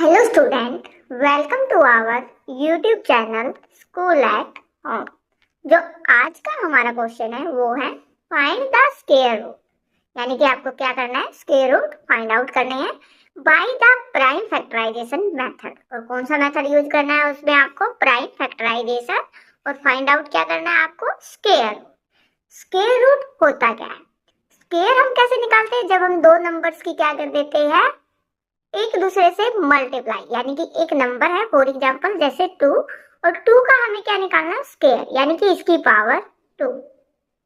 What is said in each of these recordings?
Hello student, welcome to our YouTube channel school at home. जो आज का हमारा क्वेश्चन है वो है फाइंड द स्क्वायर रूट। यानी कि आपको क्या करना है, स्क्वायर रूट फाइंड आउट करने हैं by the prime factorisation method. और कौन सा मेथड यूज करना है उसमें आपको प्राइम फैक्टराइजेशन, और फाइंड आउट क्या करना है आपको, स्क्वायर रूट। स्क्वायर रूट होता क्या है? स्क्वायर हम कैसे निकालते हैं? जब हम दो नंबर्स की क्या कर देते हैं, एक दूसरे से मल्टीप्लाई। यानी कि एक नंबर है फॉर एग्जांपल जैसे 2, और 2 का हमें क्या निकालना है, स्क्वायर, यानी कि इसकी पावर 2।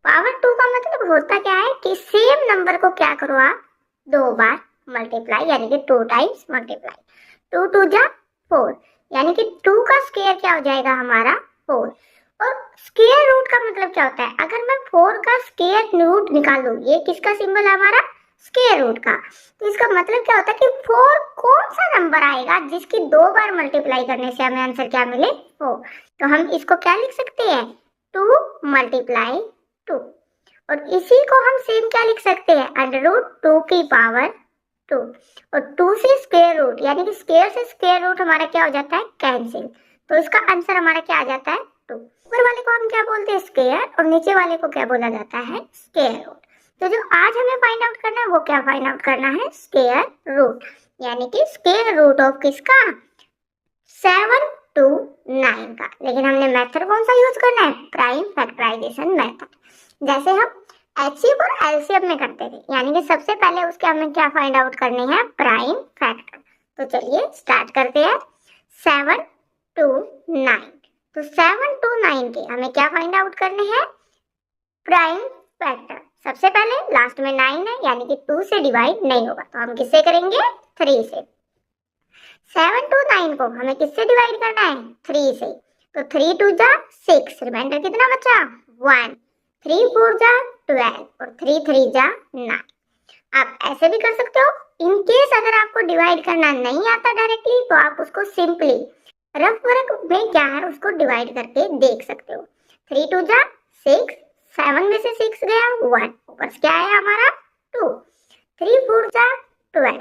पावर 2 का मतलब होता क्या है कि सेम नंबर को क्या करो आप, दो बार मल्टीप्लाई, यानी कि 2 टाइम्स मल्टीप्लाई। 2 2 जा 4, यानी कि 2 का स्क्वायर क्या हो जाएगा हमारा 4। और स्क्वायर रूट का मतलब क्या होता है, अगर मैं 4 का स्क्वायर रूट निकालूं, ये किसका सिंबल है हमारा, स्क्वायर रूट का। तो इसका मतलब क्या होता है कि 4 कौन सा नंबर आएगा जिसकी दो बार मल्टीप्लाई करने से हमें आंसर क्या मिले, 4। तो हम इसको क्या लिख सकते हैं, 2 मल्टीप्लाई 2। और इसी को हम सेम क्या लिख सकते हैं, अंडर रूट 2 की पावर 2। और 2 से स्क्वायर रूट, यानी कि स्क्वायर से स्क्वायर रूट हमारा क्या हो जाता है, कैंसिल। तो इसका आंसर हमारा क्या आ जाता है, 2। ऊपर वाले को हम क्या बोलते हैं, स्क्वायर, और नीचे वाले को क्या बोला जाता है, स्क्वायर रूट। तो जो आज हमें फाइंड आउट करना है वो क्या फाइंड आउट करना है, स्क्वायर रूट। यानी कि स्क्वायर रूट ऑफ किसका, 7 to 9 का। लेकिन हमने मेथड कौन सा यूज करना है, प्राइम फैक्टराइजेशन मेथड, जैसे हम एचसीएफ और एलसीएम में करते थे। यानी कि सबसे पहले उसके हमें क्या फाइंड आउट करने हैं, प्राइम फैक्टर। तो चलिए स्टार्ट करते हैं। 7 to 9, तो 7 to 9 के हमें क्या फाइंड आउट करने हैं, प्राइम फैक्टर। सबसे पहले लास्ट में 9 है, यानी कि 2 से डिवाइड नहीं होगा, तो हम किससे करेंगे, 3 से। 7 to 9 को हमें किससे डिवाइड करना है, 3 से। तो 3 2 जा 6, रिमाइंडर कितना बचा, 1। 3 4 जा 12, और 3 3 जा 9। आप ऐसे भी कर सकते हो, इन केस अगर आपको डिवाइड करना नहीं आता डायरेक्टली, तो आप उसको सिंपली रफ वर्क में क्या है उसको डिवाइड करके देख सकते हो। 3 2 जा 6, 7 में से 6 गया 1, ऊपर से क्या आया हमारा 2। 3 4 जा 12,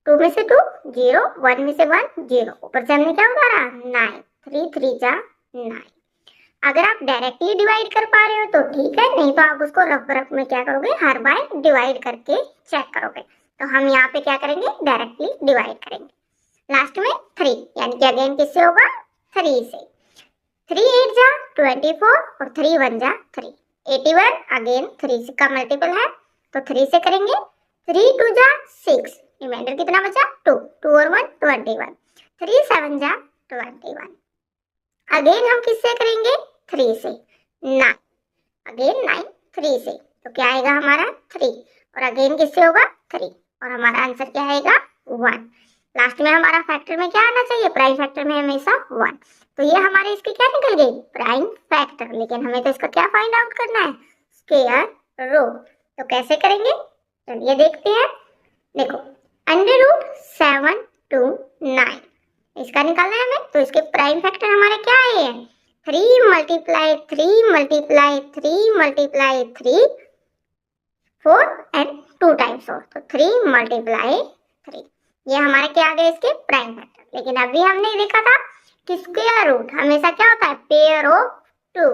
2 में से 2 0, 1 में से 1 0, ऊपर से हमने क्या उतारा 9। 3 3 जा 9। अगर आप डायरेक्टली डिवाइड कर पा रहे हो तो ठीक है, नहीं तो आप उसको रफ रफ में क्या करोगे, हर बार डिवाइड करके चेक करोगे। तो हम यहाँ पे क्या करेंगे, डायरेक्टली डिवाइड करेंगे। लास्ट में 3, यानी कि अगेन किससे होगा, 3 से। 3 8 जा 24, और 3 1 जा 3, 81। अगेन 3 का मल्टीपल है, तो 3 से करेंगे। 3 2 जा 6, रिमाइंडर कितना बचा 2, 2 और 1 21। 3 7 जा 21। अगेन हम किससे करेंगे, 3 से। 9, अगेन 9 3 से, तो क्या आएगा हमारा 3, और अगेन किससे होगा 3, और हमारा आंसर क्या आएगा 1। लास्ट में हमारा फैक्टर में क्या आना चाहिए, प्राइम फैक्टर में हमेशा 1। तो ये हमारे इसकी क्या निकल गई, प्राइम फैक्टर। लेकिन हमें तो इसका क्या फाइंड आउट करना है, स्क्वायर रूट। तो कैसे करेंगे, चलिए देखते हैं। देखो, अंडर रूट 7 to 9 इसका निकालना है हमें, तो इसके प्राइम फैक्टर हमारे क्या आए हैं, 3 multiply 3 multiply 3 multiply 3, 4 and 2 times 4, तो 3 मल्टीप्लाई 3। ये हमारे क्या आ गए, इसके प्राइम फैक्टर। लेकिन अभी हमने देखा था कि स्क्वायर रूट हमेशा क्या होता है, पेयर ऑफ 2।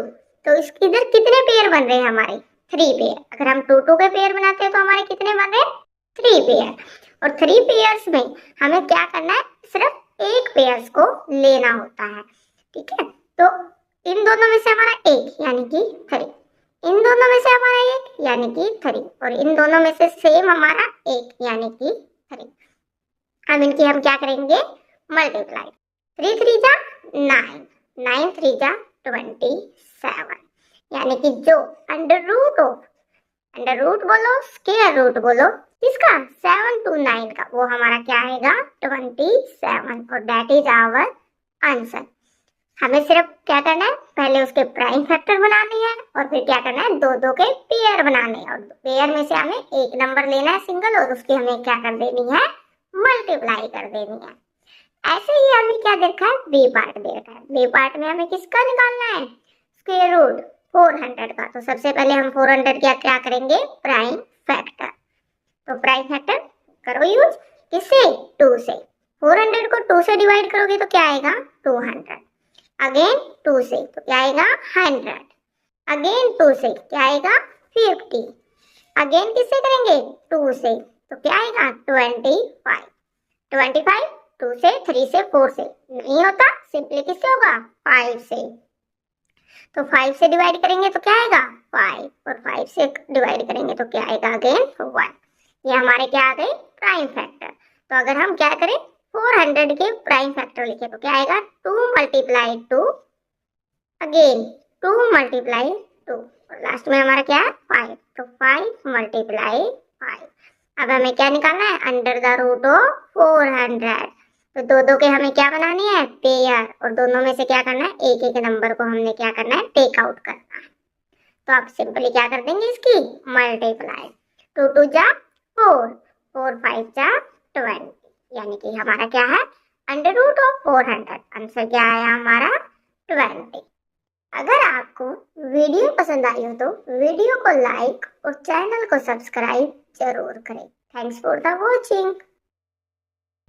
तो इस इधर कितने पेयर बन रहे हैं हमारे, 3 पेयर। अगर हम 2 2 के पेयर बनाते हैं तो हमारे कितने बन रहे हैं, 3 पेयर। और 3 पेयर्स में हमें क्या करना है, सिर्फ एक पेयर्स को लेना होता है, ठीक है। तो इन दोनों में से हमारा एक, यानी कि 3, इन दोनों में से हमारा एक, यानी कि 3, और इन दोनों में से सेम हमारा एक, यानी कि 3। अब इनकी हम क्या करेंगे, मल्टीप्लाई। 3 3 जा 9, 9 3 जा 27, यानी कि जो अंडर रूट बोलो स्क्वायर रूट बोलो किसका, 7 to 9 का, वो हमारा क्या आएगा 27, और दैट इज आवर आंसर। हमें सिर्फ क्या करना है, पहले उसके प्राइम फैक्टर बनाने हैं, और फिर क्या करना है, दो दो के पेयर बनाने हैं, और पेयर में से हमें एक नंबर लेना है सिंगल, और उसकी हमें क्या कर देनी है, मल्टीप्लाई कर देनी है। ऐसे ही हमें क्या देखा है, बी पार्ट दे रखा है। बी पार्ट में हमें किसका निकालना है, स्क्वायर रूट 400 का। तो सबसे पहले हम 400 का क्या करेंगे, प्राइम फैक्टर। तो प्राइम फैक्टर करो यूज किससे, 2 से। 400 2 से डिवाइड करोगे तो क्या आएगा 200, अगेन 2 से तो क्या आएगा 100, अगेन 2 से क्या आएगा 50, अगेन किससे करेंगे 2 से तो क्या आएगा 25, 25 2 से 3 से 4 से नहीं होता, सिंपली किससे होगा 5 से। तो 5 से डिवाइड करेंगे तो क्या आएगा 5, और 5 से डिवाइड करेंगे तो क्या आएगा अगेन 1। ये हमारे क्या आ गए प्राइम फैक्टर। तो अगर हम क्या करें 400 के प्राइम फैक्टर लिखे तो क्या आएगा 2 मल्टीप्लाई 2, अगेन 2 मल्टीप्लाई 2, और लास्ट में हमारा क्या है 5, तो 5 मल्टीप्लाई 5। अब हमें क्या निकालना है अंडर द रूट ऑफ 400। तो दो दो के हमें क्या बनानी है पेयर, और दोनों में से क्या करना है एक एक नंबर को हमने क्या करना है टेक आउट करना है। तो आप सिंपली क्या कर देंगे इसकी मल्टीप्लाई, 2 2 जा 4, 4 5 जा 20, यानी कि हमारा क्या है अंडर रूट ऑफ 400। आंसर क्या आया हमारा 20। अगर आपको वीडियो पसंद आई हो तो वीडियो को लाइक और चैनल को सब्सक्राइब जरूर करें। Thanks for the watching.